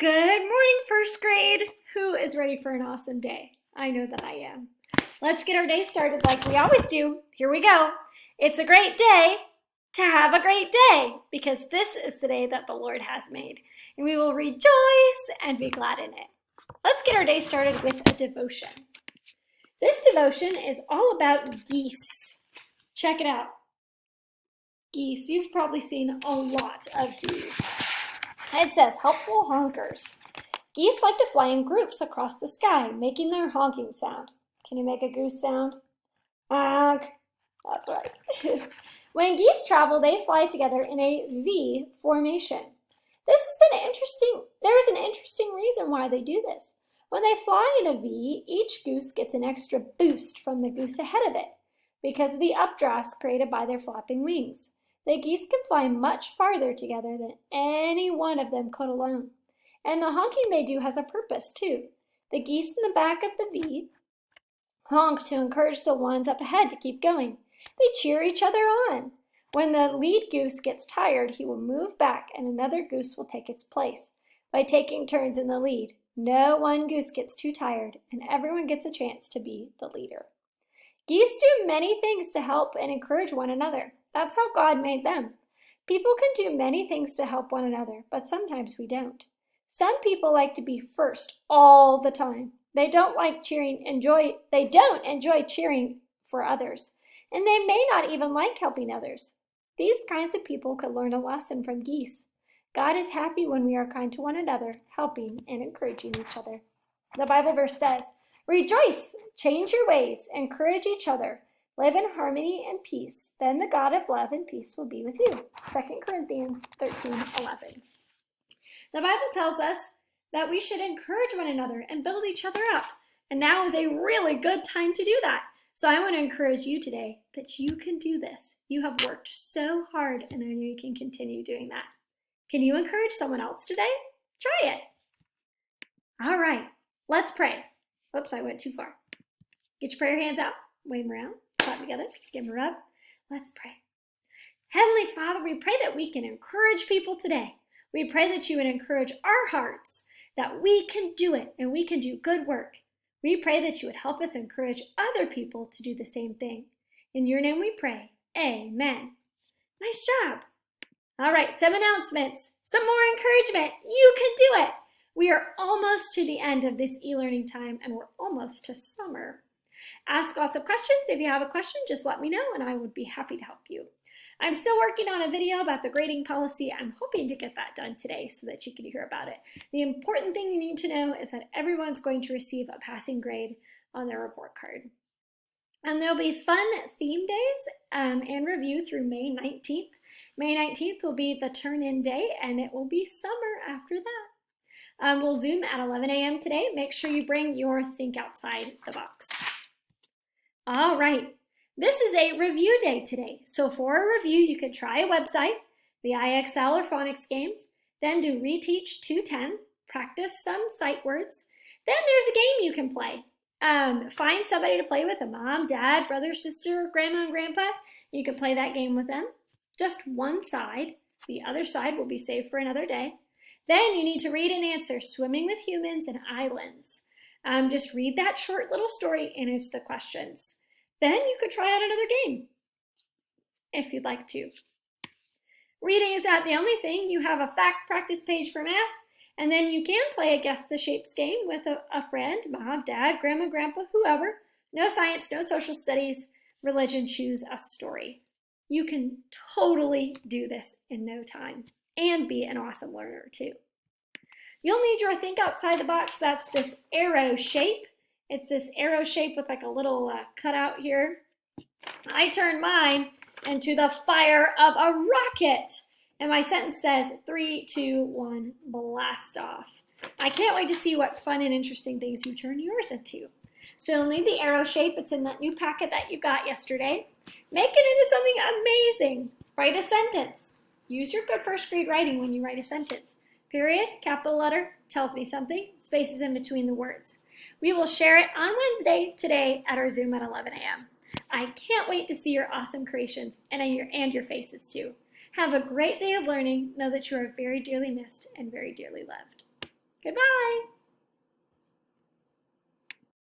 Good morning, first grade. Who is ready for an awesome day? I know that I am. Let's get our day started like we always do. Here we go. It's a great day to have a great day because this is the day that the Lord has made, and we will rejoice and be glad in it. Let's get our day started with a devotion. This devotion is all about geese. Check it out. Geese. You've probably seen a lot of these. It says, helpful honkers. Geese like to fly in groups across the sky, making their honking sound. Can you make a goose sound? Honk. That's right. When geese travel, they fly together in a V formation. There is an interesting reason why they do this. When they fly in a V, each goose gets an extra boost from the goose ahead of it because of the updrafts created by their flapping wings. The geese can fly much farther together than any one of them could alone. And the honking they do has a purpose, too. The geese in the back of the V honk to encourage the ones up ahead to keep going. They cheer each other on. When the lead goose gets tired, he will move back and another goose will take its place by taking turns in the lead. No one goose gets too tired, and everyone gets a chance to be the leader. Geese do many things to help and encourage one another. That's how God made them. People can do many things to help one another, but sometimes we don't. Some people like to be first all the time. They don't enjoy cheering for others, and they may not even like helping others. These kinds of people could learn a lesson from geese. God is happy when we are kind to one another, helping and encouraging each other. The Bible verse says, rejoice, change your ways, encourage each other, live in harmony and peace. Then the God of love and peace will be with you. 2 Corinthians 13:11. The Bible tells us that we should encourage one another and build each other up. And now is a really good time to do that. So I want to encourage you today that you can do this. You have worked so hard, and I know you can continue doing that. Can you encourage someone else today? Try it. All right, let's pray. Whoops, I went too far. Get your prayer hands out, wave them around, clap together, give them a rub. Let's pray. Heavenly Father, we pray that we can encourage people today. We pray that you would encourage our hearts, that we can do it and we can do good work. We pray that you would help us encourage other people to do the same thing. In your name we pray. Amen. Nice job. All right, some announcements, some more encouragement. You can do it. We are almost to the end of this e-learning time, and we're almost to summer. Ask lots of questions. If you have a question, just let me know, and I would be happy to help you. I'm still working on a video about the grading policy. I'm hoping to get that done today so that you can hear about it. The important thing you need to know is that everyone's going to receive a passing grade on their report card. And there'll be fun theme days and review through May 19th. May 19th will be the turn-in day, and it will be summer after that. We'll Zoom at 11 a.m. today. Make sure you bring your Think Outside the Box. All right, this is a review day today. So for a review, you could try a website, the IXL or phonics games, then do Reteach 210, practice some sight words. Then there's a game you can play. Find somebody to play with, a mom, dad, brother, sister, grandma, and grandpa. You can play that game with them. Just one side. The other side will be saved for another day. Then you need to read and answer Swimming with Humans and Islands. Just read that short little story and answer the questions. Then you could try out another game if you'd like to. Reading is not the only thing. You have a fact practice page for math, and then you can play a Guess the Shapes game with a friend, mom, dad, grandma, grandpa, whoever. No science, no social studies, religion, choose a story. You can totally do this in no time and be an awesome learner too. You'll need your Think Outside the Box. That's this arrow shape. It's this arrow shape with like a little cutout here. I turned mine into the fire of a rocket. And my sentence says 3, 2, 1, blast off. I can't wait to see what fun and interesting things you turn yours into. So you'll need the arrow shape. It's in that new packet that you got yesterday. Make it into something amazing. Write a sentence. Use your good first grade writing when you write a sentence. Period, capital letter, tells me something, spaces in between the words. We will share it on Wednesday today at our Zoom at 11 a.m. I can't wait to see your awesome creations and your faces too. Have a great day of learning. Know that you are very dearly missed and very dearly loved. Goodbye.